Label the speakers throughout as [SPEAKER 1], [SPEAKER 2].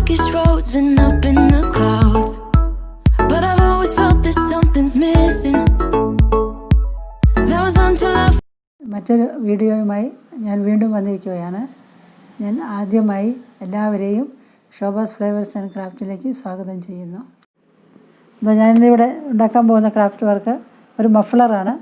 [SPEAKER 1] darkest roads and up in the clouds, but I've always felt that something's missing. That was until I...
[SPEAKER 2] മറ്റൊരു വീഡിയോയുമായി ഞാൻ വീണ്ടും വന്നിരിക്കുകയാണ്. ഞാൻ ആദ്യമായി എല്ലാവരെയും ഷോബാസ് ഫ്ലേവേഴ്സ് ആൻഡ് ക്രാഫ്റ്റിലേക്ക് സ്വാഗതം ചെയ്യുന്നു. അപ്പോൾ ഞാനിന്നിവിടെ ഉണ്ടാക്കാൻ പോകുന്ന ക്രാഫ്റ്റ് വർക്ക് ഒരു മഫ്ലറാണ്.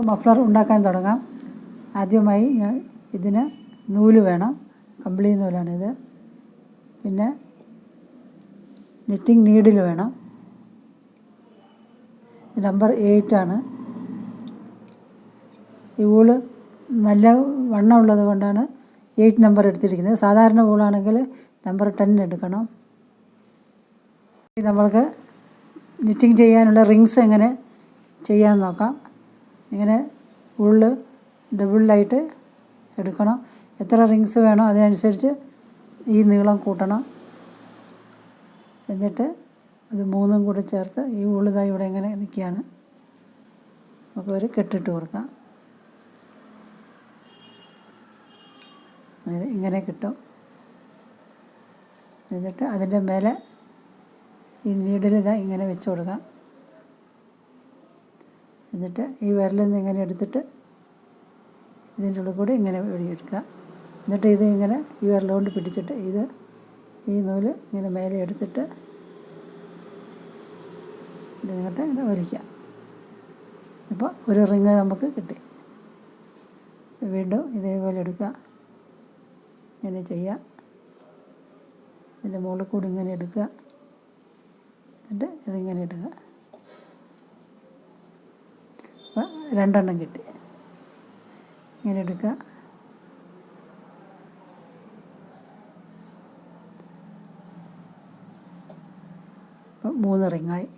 [SPEAKER 2] മഫ്ലർ ഉണ്ടാക്കാൻ തുടങ്ങാം. ആദ്യമായി ഇതിന് നൂല് വേണം. കമ്പിളി നൂലാണിത്. പിന്നെ നിറ്റിംഗ് നീഡിൽ വേണം. നമ്പർ 8 ആണ്. ഈ വൂള് നല്ല വണ്ണമുള്ളത് കൊണ്ടാണ് 8 നമ്പർ എടുത്തിരിക്കുന്നത്. സാധാരണ വൂളാണെങ്കിൽ നമ്പർ 10 എടുക്കണം. നമ്മൾക്ക് നിറ്റിംഗ് ചെയ്യാനുള്ള റിങ്സ് എങ്ങനെ ചെയ്യാമെന്ന് നോക്കാം. ഇങ്ങനെ ഉള്ളിൽ ഡബിളായിട്ട് എടുക്കണം. എത്ര റിങ്സ് വേണോ അതിനനുസരിച്ച് ഈ നീളം കൂട്ടണം. എന്നിട്ട് അത് 3 കൂടി ചേർത്ത് ഈ ഉള്ളിതായി ഇവിടെ ഇങ്ങനെ നിൽക്കുകയാണ്. നമുക്ക് ഒരു കെട്ടിട്ട് കൊടുക്കാം. അതായത് ഇങ്ങനെ കിട്ടും. എന്നിട്ട് അതിൻ്റെ മേലെ ഈ നീഡിൽ ഇതാ ഇങ്ങനെ വെച്ച് കൊടുക്കാം. എന്നിട്ട് ഈ വിരലിൽ നിന്ന് ഇങ്ങനെ എടുത്തിട്ട് ഇതിൻ്റെ ഉള്ളിൽ കൂടി ഇങ്ങനെ വെടിയെടുക്കുക. എന്നിട്ട് ഇത് ഇങ്ങനെ ഈ വിരലുകൊണ്ട് പിടിച്ചിട്ട് ഈ നൂല് ഇങ്ങനെ മേലെ എടുത്തിട്ട് ഇതിങ്ങോട്ട് ഇങ്ങനെ വലിക്കാം. അപ്പോൾ ഒരു റിങ് നമുക്ക് കിട്ടി. വീണ്ടും ഇതേപോലെ എടുക്കുക. ഇങ്ങനെ ചെയ്യുക. ഇതിൻ്റെ മുകളിൽ കൂടി ഇങ്ങനെ എടുക്കുക. എന്നിട്ട് ഇതിങ്ങനെ ഇടുക. അപ്പോൾ 2 എണ്ണം കിട്ടി. ഇങ്ങനെ എടുക്കുക. അപ്പം 3 റിങ്ങായി.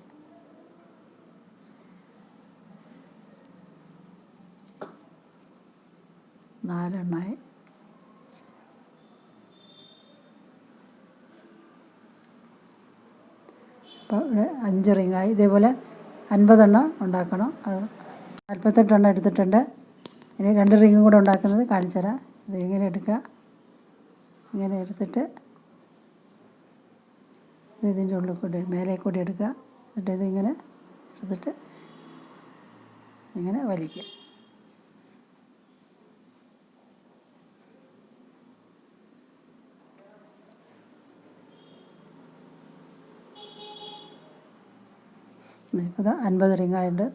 [SPEAKER 2] നാലെണ്ണമായി. അപ്പോൾ ഇവിടെ 5 റിങ്ങായി. ഇതേപോലെ 50 എണ്ണം ഉണ്ടാക്കണം. അത് 48 എണ്ണം എടുത്തിട്ടുണ്ട്. ഇനി 2 റിങ്ങും കൂടെ ഉണ്ടാക്കുന്നത് കാണിച്ചു തരാം. ഇത് ഇങ്ങനെ എടുക്കുക. ഇങ്ങനെ എടുത്തിട്ട് ഇതിൻ്റെ ഉള്ളിൽ കൂടി മേലെ കൂടി എടുക്കുക. എന്നിട്ട് ഇതിങ്ങനെ എടുത്തിട്ട് ഇങ്ങനെ വലിക്കുക. ഇപ്പോൾ 50 റിങ്ങായിട്ട്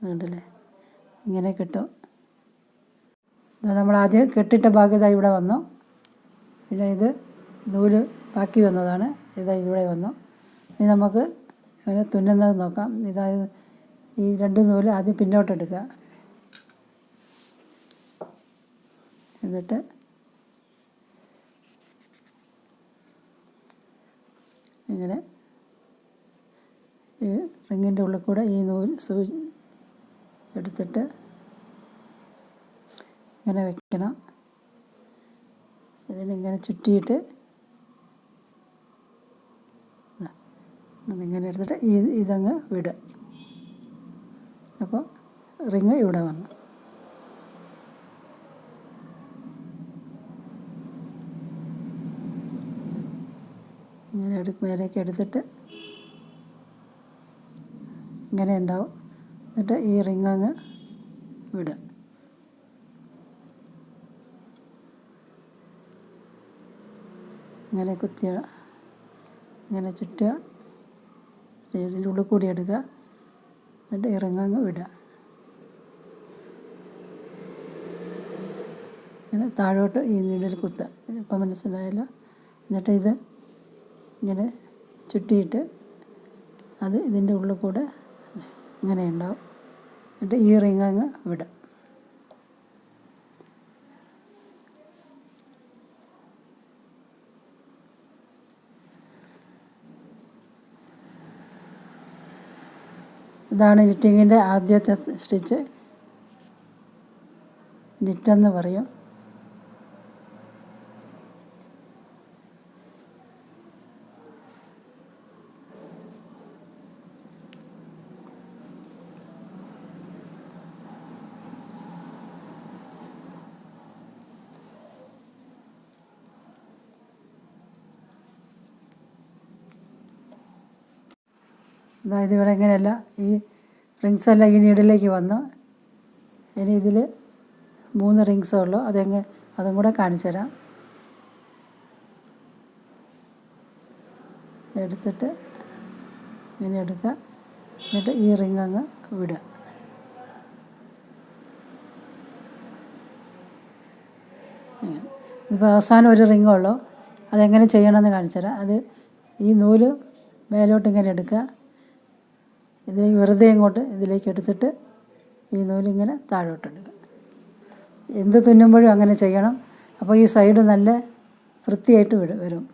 [SPEAKER 2] കണ്ടില്ലേ, ഇങ്ങനെ കിട്ടും. നമ്മൾ ആദ്യം കെട്ടിട്ട ഭാഗ്യത ഇവിടെ വന്നു. പിന്നെ ഇത് നൂല് ബാക്കി വന്നതാണ്. ഇവിടെ വന്നു. ഇനി നമുക്ക് ഇങ്ങനെ തുന്നുന്നത് നോക്കാം. ഇതായത് ഈ 2 നൂല് ആദ്യം പിന്നോട്ടെടുക്കുക. എന്നിട്ട് ഇങ്ങനെ ഈ റിങ്ങിൻ്റെ ഉള്ളിൽ കൂടെ ഈ സൂചി എടുത്തിട്ട് ഇങ്ങനെ വെക്കണം. ഇതിനിങ്ങനെ ചുറ്റിയിട്ട് ഇങ്ങനെ എടുത്തിട്ട് ഇതങ്ങ് വിടുക. അപ്പോൾ റിങ് ഇവിടെ വന്നു. ഇങ്ങനെ മേലേക്ക് എടുത്തിട്ട് ഇങ്ങനെ ഉണ്ടാവും. എന്നിട്ട് ഈ റിങ് അങ്ങ് വിടുക. ഇങ്ങനെ കുത്തിയ ഇങ്ങനെ ചുറ്റുക. ഇതിൻ്റെ ഉള്ളിൽ കൂടി എടുക്കുക. എന്നിട്ട് ഈ റിങ് അങ്ങ് വിടുക. ഇങ്ങനെ താഴോട്ട് ഈ നീഡിൽ കുത്തുക. ഇപ്പം മനസ്സിലായല്ലോ. എന്നിട്ട് ഇത് ഇങ്ങനെ ചുറ്റിയിട്ട് അത് ഇതിൻ്റെ ഉള്ളിൽ കൂടെ ഇങ്ങനെ ഉണ്ടാവും. എന്നിട്ട് ഈ റിങ് അങ്ങ് വിടുക. ഇതാണ് നിറ്റിങ്ങിൻ്റെ ആദ്യത്തെ സ്റ്റിച്ച്. നിറ്റെന്ന് പറയും. അതായത് ഇവിടെ ഇങ്ങനെയല്ല, ഈ റിങ്സ് എല്ലാം ഈ നീഡിലേക്ക് വന്നു. ഇനി ഇതിൽ 3 റിങ്സേ ഉള്ളൂ. അതും കൂടെ കാണിച്ചു തരാം. എടുത്തിട്ട് ഇങ്ങനെ എടുക്കുക, എന്നിട്ട് ഈ റിങ് അങ്ങ് വിടുക. ഇപ്പോൾ അവസാനം ഒരു റിങ്ങേ ഉള്ളൂ. അതെങ്ങനെ ചെയ്യണമെന്ന് കാണിച്ചു തരാം. അത് ഈ നൂല് മേലോട്ട് ഇങ്ങനെ എടുക്കുക, ഇത് വെറുതെ ഇങ്ങോട്ട് ഇതിലേക്ക് എടുത്തിട്ട് ഈ നൂലിങ്ങനെ താഴോട്ടെടുക്കുക. എന്ത് തുന്നുമ്പോഴും അങ്ങനെ ചെയ്യണം. അപ്പോൾ ഈ സൈഡ് നല്ല വൃത്തിയായിട്ട് വരും.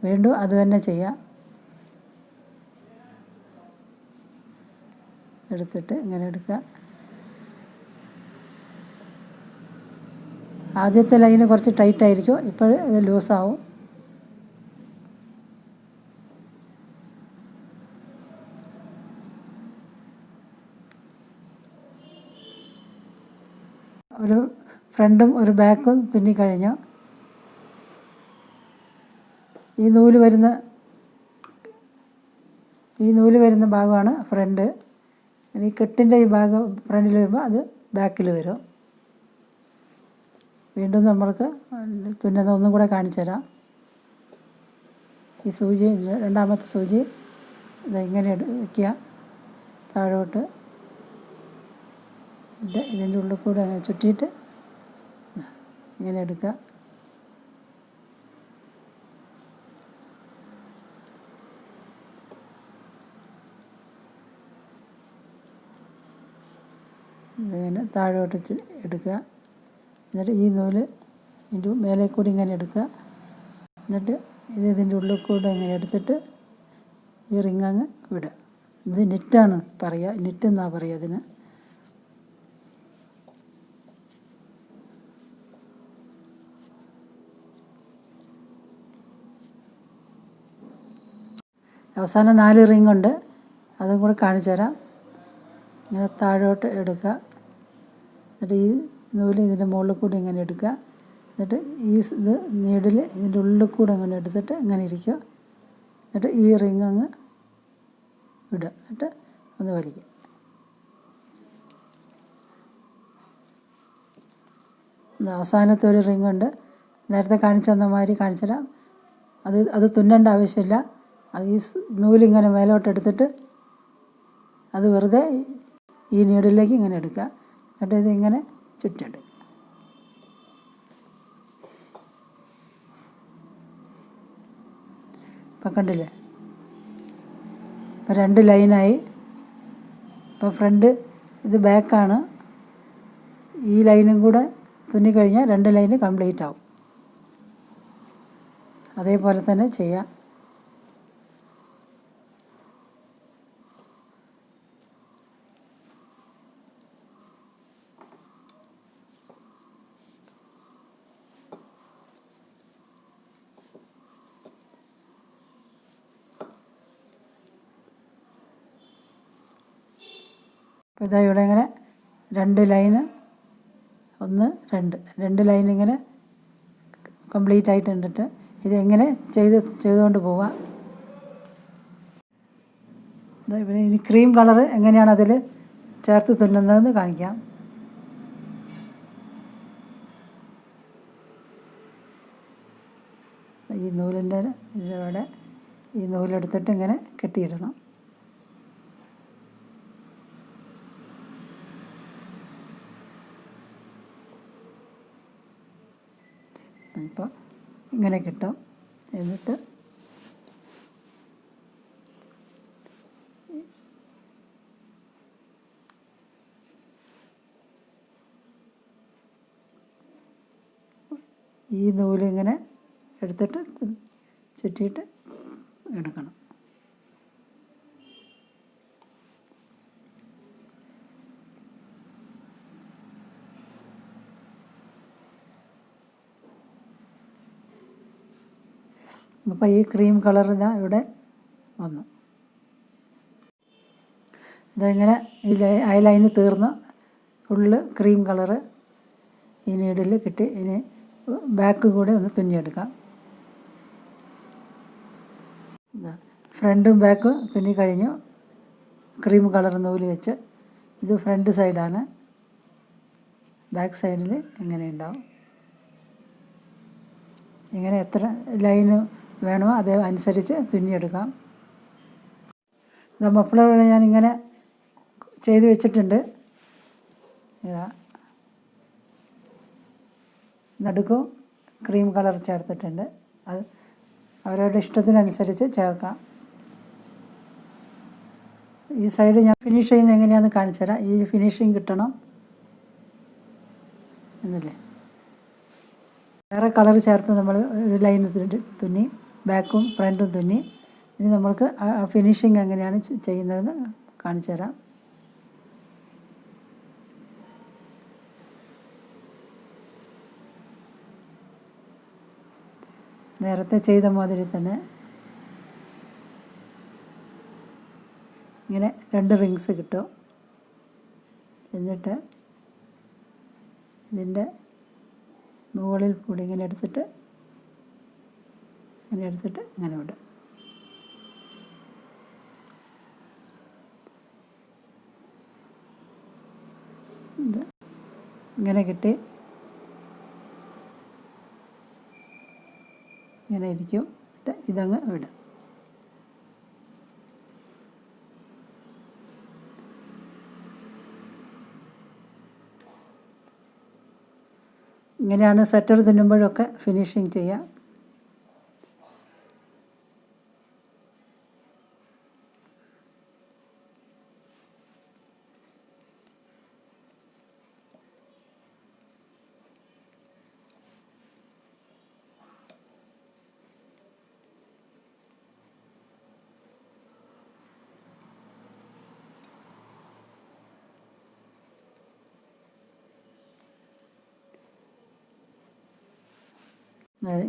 [SPEAKER 2] വീണ്ടും അത് തന്നെ ചെയ്യാം. എടുത്തിട്ട് ഇങ്ങനെ എടുക്കുക. ആദ്യത്തെ ലൈന് കുറച്ച് ടൈറ്റായിരിക്കും, ഇപ്പോൾ ഇത് ലൂസാവും. ഒരു ഫ്രണ്ടും ഒരു ബാക്കും തുന്നിക്കഴിഞ്ഞു. ഈ നൂല് വരുന്ന ഭാഗമാണ് ഫ്രണ്ട്. ഈ കെട്ടിൻ്റെ ഈ ഭാഗം ഫ്രണ്ടിൽ വരുമ്പോൾ അത് ബാക്കിൽ വരും. വീണ്ടും നമ്മൾക്ക് തുന്നുന്ന ഒന്നും കൂടെ കാണിച്ചു തരാം. ഈ സൂചി, രണ്ടാമത്തെ സൂചി ഇങ്ങനെ വയ്ക്കുക താഴോട്ട്. ഇതിൻ്റെ ഉള്ളിൽ കൂടെ അങ്ങനെ ചുറ്റിയിട്ട് ഇങ്ങനെ എടുക്കുക. ഇതിങ്ങനെ താഴോട്ട് എടുക്കുക. എന്നിട്ട് ഈ നൂല് ഇതിൻ്റെ മേലെ കൂടി ഇങ്ങനെ എടുക്കുക. എന്നിട്ട് ഇതിൻ്റെ ഉള്ളിൽ കൂടെ ഇങ്ങനെ എടുത്തിട്ട് ഈ റിങ് അങ്ങ് വിടുക. ഇത് നെറ്റാണ് പറയുക, നെറ്റ് എന്നാണ് പറയുക ഇതിന്. അവസാനം 4 റിങ് ഉണ്ട്, അതും കൂടെ കാണിച്ചു തരാം. ഇങ്ങനെ താഴോട്ട് എടുക്കുക. എന്നിട്ട് ഈ നൂല് ഇതിൻ്റെ മുകളിൽ കൂടി ഇങ്ങനെ എടുക്കുക. എന്നിട്ട് ഇത് നീഡിൽ ഇതിൻ്റെ ഉള്ളിൽ കൂടെ അങ്ങനെ എടുത്തിട്ട് ഇങ്ങനെ ഇരിക്കുക. എന്നിട്ട് ഈ റിങ് അങ്ങ് വിടുക. എന്നിട്ട് ഒന്ന് വലിക്കുക. അവസാനത്തെ ഒരു റിങ് ഉണ്ട്, നേരത്തെ കാണിച്ചു തന്ന മാതിരി കാണിച്ചു തരാം. അത് തുന്നേണ്ട ആവശ്യമില്ല. അത് ഈ നൂലിങ്ങനെ മേലോട്ടെടുത്തിട്ട് അത് വെറുതെ ഈ നീഡിലേക്ക് ഇങ്ങനെ എടുക്കുക. എന്നിട്ട് ഇതിങ്ങനെ ചുറ്റെടുക്കുക. ഇപ്പം കണ്ടില്ലേ, ഇപ്പം 2 ലൈനായി. ഇപ്പോൾ ഫ്രണ്ട് ഇത് ബാക്കാണ്. ഈ ലൈനും കൂടെ തുന്നിക്കഴിഞ്ഞാൽ 2 ലൈന് കംപ്ലീറ്റ് ആവും. അതേപോലെ തന്നെ ചെയ്യാം. അപ്പോൾ ഇതാ ഇവിടെ ഇങ്ങനെ 2 ലൈന്, 1 2 ലൈൻ ഇങ്ങനെ കംപ്ലീറ്റ് ആയിട്ടുണ്ടിട്ട് ഇതെങ്ങനെ ചെയ്തുകൊണ്ട് പോവാം. പിന്നെ ഇനി ക്രീം കളറ് എങ്ങനെയാണ് അതിൽ ചേർത്ത് തുന്നുന്നതെന്ന് കാണിക്കാം. ഈ നൂലിൻ്റെ ഇതിലൂടെ ഈ നൂലെടുത്തിട്ട് ഇങ്ങനെ കെട്ടിയിടണം. ഇപ്പോൾ ഇങ്ങനെ കിട്ടും. എന്നിട്ട് ഈ നൂലിങ്ങനെ എടുത്തിട്ട് ചുറ്റിയിട്ട് എടുക്കണം. അപ്പോൾ ഈ ക്രീം കളർ ഇതാ ഇവിടെ വന്നു. ഇതെങ്ങനെ ഈ ലൈന് തീർന്ന് ഫുള്ള് ക്രീം കളറ് ഈ നീഡിൽ കിട്ടി. ഇനി ബാക്ക് കൂടെ ഒന്ന് തുന്നിയെടുക്കാം. ഫ്രണ്ടും ബാക്കും തുന്നി കഴിഞ്ഞു. ക്രീം കളർ നൂല് വെച്ച്. ഇത് ഫ്രണ്ട് സൈഡാണ്. ബാക്ക് സൈഡിൽ ഇങ്ങനെ ഉണ്ടാവും. ഇങ്ങനെ എത്ര ലൈന് വേണോ അതേ അനുസരിച്ച് തുന്നിയെടുക്കാം. ഇത് മഫ്ലർ ഞാനിങ്ങനെ ചെയ്ത് വെച്ചിട്ടുണ്ട്. ഇതാ നടുക്കും ക്രീം കളർ ചേർത്തിട്ടുണ്ട്. അത് അവരവരുടെ ഇഷ്ടത്തിനനുസരിച്ച് ചേർക്കാം. ഈ സൈഡ് ഞാൻ ഫിനിഷ് ചെയ്യുന്നത് എങ്ങനെയാണെന്ന് കാണിച്ചു തരാം. ഈ ഫിനിഷിങ് കിട്ടണം എന്നല്ലേ. വേറെ കളർ ചേർത്ത് നമ്മൾ ഒരു ലൈൻ തുന്നി, ബാക്കും ഫ്രണ്ടും തുന്നി. ഇനി നമ്മൾക്ക് ആ ഫിനിഷിങ് എങ്ങനെയാണ് ചെയ്യുന്നതെന്ന് കാണിച്ചു തരാം. നേരത്തെ ചെയ്ത മാതിരി തന്നെ ഇങ്ങനെ 2 റിങ്സ് കിട്ടും. എന്നിട്ട് ഇതിൻ്റെ മുകളിൽ കൂടി ഇങ്ങനെ എടുത്തിട്ട് ഇങ്ങനെ വിടും. ഇത് ഇങ്ങനെ കിട്ടി. ഇങ്ങനെ ഇരിക്കും. ഇതങ്ങ് വിടും. ഇങ്ങനെയാണ് സ്വെറ്റർ തുന്നുമ്പോഴൊക്കെ ഫിനിഷിങ് ചെയ്യുക.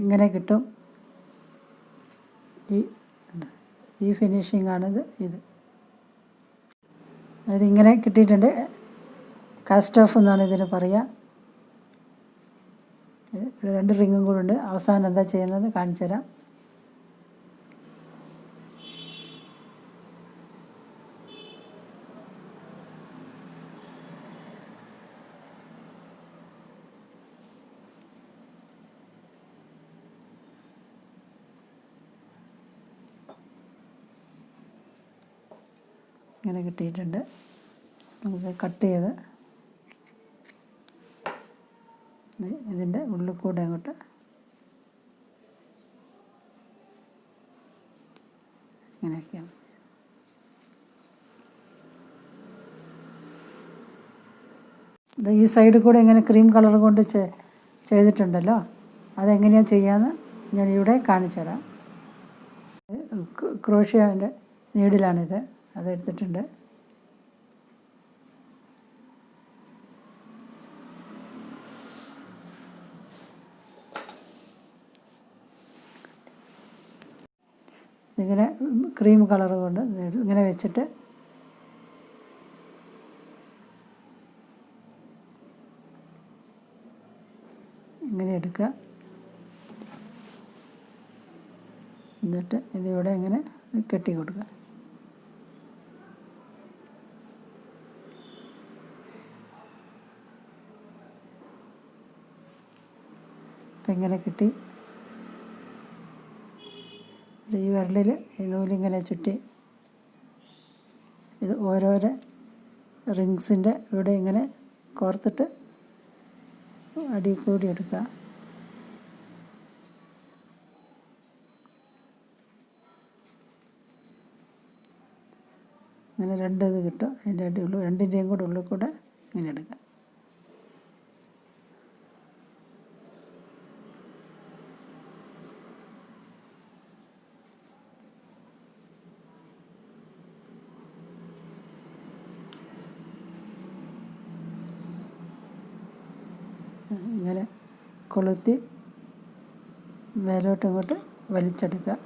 [SPEAKER 2] ഇങ്ങനെ കിട്ടും. ഈ ഫിനിഷിംഗ് ആണിത്. അതായത് ഇങ്ങനെ കിട്ടിയിട്ടുണ്ട്. കാസ്റ്റ് ഓഫ് എന്നാണ് ഇതിന് പറയുക. 2 റിങ്ങും കൂടെ ഉണ്ട്. അവസാനം എന്താ ചെയ്യുന്നത് കാണിച്ചു തരാം. ഇങ്ങനെ കിട്ടിയിട്ടുണ്ട്. നമുക്ക് കട്ട് ചെയ്ത് ഇതിൻ്റെ ഉള്ളിൽ കൂടെ അങ്ങോട്ട് ഇങ്ങനെയൊക്കെയാണ്. ഇത് ഈ സൈഡിൽ കൂടെ ഇങ്ങനെ ക്രീം കളർ കൊണ്ട് ചെയ്തിട്ടുണ്ടല്ലോ, അതെങ്ങനെയാണ് ചെയ്യാമെന്ന് ഞാനിവിടെ കാണിച്ചു തരാം. ക്രോഷ്യാൻ്റെ നീഡിലാണിത്. അതെടുത്തിട്ടുണ്ട്. ഇങ്ങനെ ക്രീം കളർ കൊണ്ട് ഇങ്ങനെ വെച്ചിട്ട് ഇങ്ങനെ എടുക്കുക. എന്നിട്ട് ഇതിവിടെ ഇങ്ങനെ കെട്ടി കൊടുക്കുക. അപ്പം ഇങ്ങനെ കിട്ടി. ഈ വിരലിൽ ഈ നൂലിങ്ങനെ ചുറ്റി ഇത് ഓരോരോ റിങ്സിൻ്റെ ഇവിടെ ഇങ്ങനെ കോർത്തിട്ട് അടിയിൽ കൂടി എടുക്കുക. അങ്ങനെ 2 ഇത് കിട്ടും. അതിൻ്റെ അടിയുള്ളൂ. 2ൻ്റെയും കൂടെ ഉള്ളിൽ കൂടെ ഇങ്ങനെ എടുക്കുക. ഇങ്ങനെ കൊളുത്തി മേലോട്ട് ഇങ്ങോട്ട് വലിച്ചെടുക്കുക.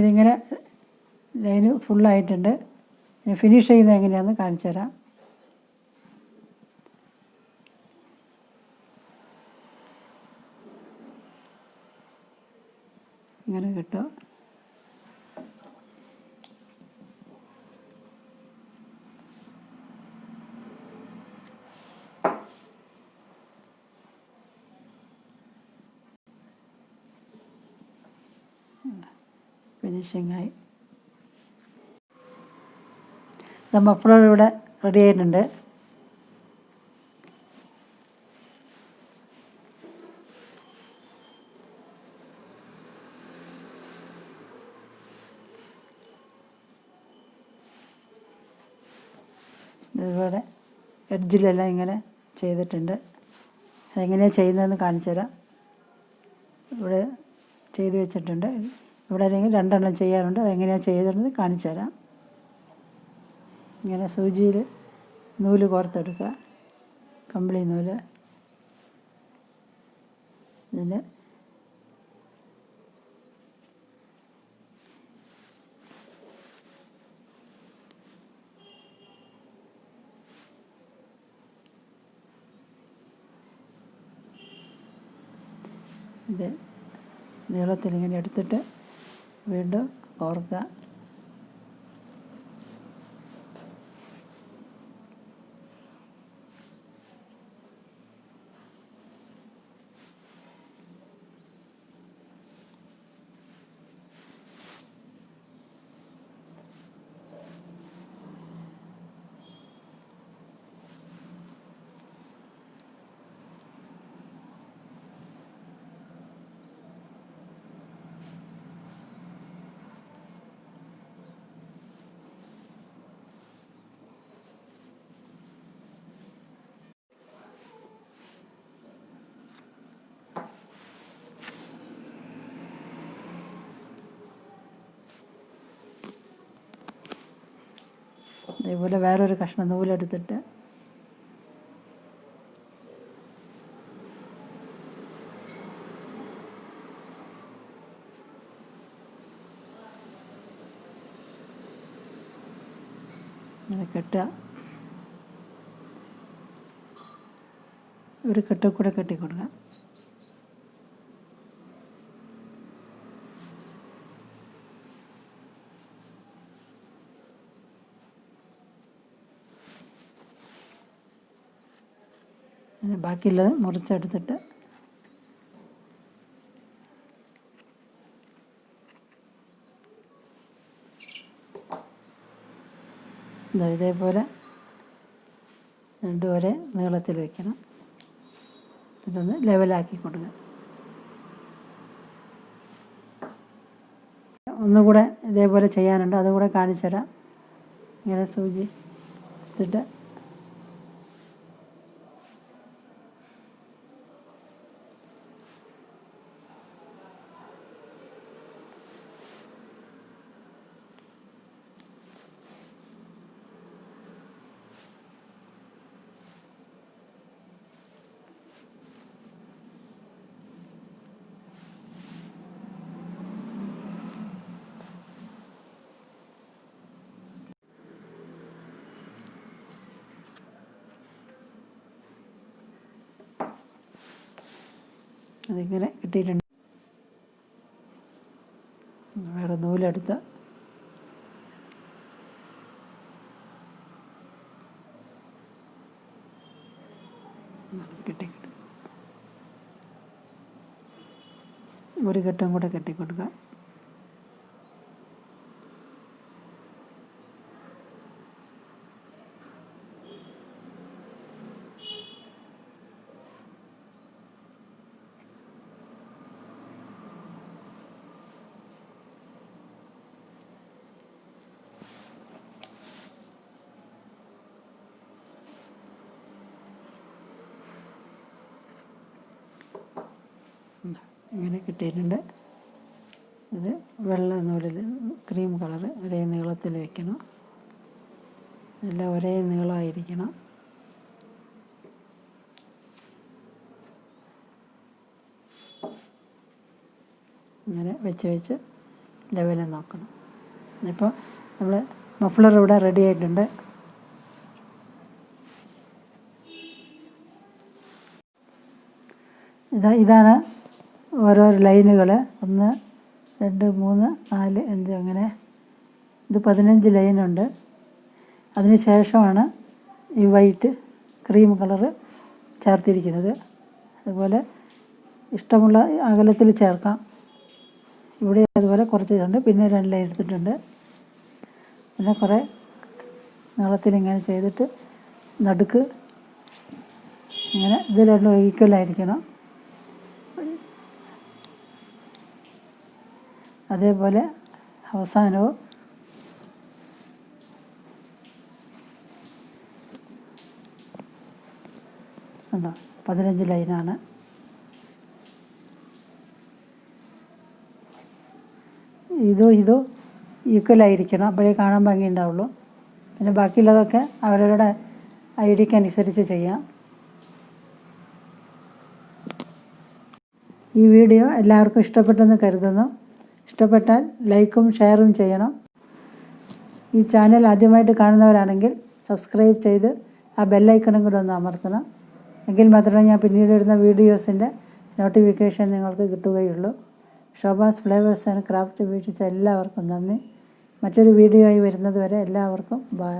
[SPEAKER 2] ഇതിങ്ങനെ ലൈന് ഫുള്ളായിട്ടുണ്ട്. ഫിനിഷ് ചെയ്യുന്നത് എങ്ങനെയാണെന്ന് കാണിച്ചു തരാം. ഇങ്ങനെ കിട്ടും. ഫിനിഷിങ്ങായി. മഫ്ലർ ഇവിടെ റെഡി ആയിട്ടുണ്ട്. ഇതുപോലെ എഡ്ജിലെല്ലാം ഇങ്ങനെ ചെയ്തിട്ടുണ്ട്. അതെങ്ങനെയാണ് ചെയ്യുന്നതെന്ന് കാണിച്ചു തരാം. ഇവിടെ ചെയ്ത് വെച്ചിട്ടുണ്ട്. ഇവിടെ അല്ലെങ്കിൽ 2 എണ്ണം ചെയ്യാറുണ്ട്. അതെങ്ങനെയാണ് ചെയ്തിരുന്നത് കാണിച്ചു തരാം. ഇങ്ങനെ സൂചിയിൽ നൂല് കോർത്തെടുക്കുക, കമ്പിളി നൂല്. ഇതിന് ഇത് നീളത്തിലിങ്ങനെ എടുത്തിട്ട് വീണ്ടും കോർക്കുക. അതേപോലെ വേറൊരു കഷ്ണം നൂലെടുത്തിട്ട് ഇങ്ങനെ കെട്ടുക. ഒരു കെട്ടിൽ കൂടെ കെട്ടിക്കൊടുക്കുക. പിന്നെ ബാക്കിയുള്ളത് മുറിച്ചെടുത്തിട്ട് ഇതേപോലെ 2 ഒരേ നീളത്തിൽ വയ്ക്കണം. ഇതൊന്ന് ലെവലാക്കി കൊടുക്കുക. ഒന്നുകൂടെ ഇതേപോലെ ചെയ്യാനുണ്ട്, അതുകൂടെ കാണിച്ചു തരാം. ഇങ്ങനെ സൂചി എടുത്തിട്ട് അതിങ്ങനെ കിട്ടിയിട്ടുണ്ട്. വേറെ നൂലെടുത്ത് കിട്ടി ഒരു ഘട്ടം കൂടെ കെട്ടിക്കൊടുക്കുക. ഇങ്ങനെ കിട്ടിയിട്ടുണ്ട്. ഇത് വെള്ള നൂലിൽ ക്രീം കളറ് ഒരേ നീളത്തിൽ വയ്ക്കണം. എല്ലാം ഒരേ നീളമായിരിക്കണം. ഇങ്ങനെ വെച്ച് ലെവൽ നോക്കണം. ഇപ്പോൾ നമ്മൾ മഫ്ലർ ഇവിടെ റെഡി ആയിട്ടുണ്ട്. ഇതാണ് ഓരോ ലൈനുകൾ. 1 2 3 4 5 അങ്ങനെ ഇത് 15 ലൈനുണ്ട്. അതിന് ശേഷമാണ് ഈ വൈറ്റ് ക്രീം കളറ് ചേർത്തിരിക്കുന്നത്. അതുപോലെ ഇഷ്ടമുള്ള അകലത്തിൽ ചേർക്കാം. ഇവിടെ അതുപോലെ കുറച്ച് ഇതുണ്ട്. പിന്നെ 2 ലൈൻ എടുത്തിട്ടുണ്ട്. പിന്നെ കുറേ നീളത്തിലിങ്ങനെ ചെയ്തിട്ട് നടുക്ക് ഇങ്ങനെ ഇത് രണ്ടും ഈക്വലായിരിക്കണം. അതേപോലെ അവസാനവും ഉണ്ടോ 15 ലൈനാണ്. ഇതും ഈക്വലായിരിക്കണം, അപ്പോഴേ കാണാൻ ഭംഗി ഉണ്ടാവുള്ളൂ. പിന്നെ ബാക്കിയുള്ളതൊക്കെ അവരവരുടെ ഐഡിയക്കനുസരിച്ച് ചെയ്യാം. ഈ വീഡിയോ എല്ലാവർക്കും ഇഷ്ടപ്പെട്ടെന്ന് കരുതുന്നു. ഇഷ്ടപ്പെട്ടാൽ ലൈക്കും ഷെയറും ചെയ്യണം. ഈ ചാനൽ ആദ്യമായിട്ട് കാണുന്നവരാണെങ്കിൽ സബ്സ്ക്രൈബ് ചെയ്ത് ആ ബെല്ലൈക്കണും കൂടെ ഒന്ന് അമർത്തണം. എങ്കിൽ മാത്രമേ ഞാൻ പിന്നീട് ഇടുന്ന വീഡിയോസിൻ്റെ നോട്ടിഫിക്കേഷൻ നിങ്ങൾക്ക് കിട്ടുകയുള്ളൂ. ഷോബാസ് ഫ്ലേവേഴ്സ് ആൻഡ് ക്രാഫ്റ്റ് വീക്ഷിച്ച എല്ലാവർക്കും നന്ദി. മറ്റൊരു വീഡിയോ ആയി വരുന്നത് വരെ എല്ലാവർക്കും ബൈ.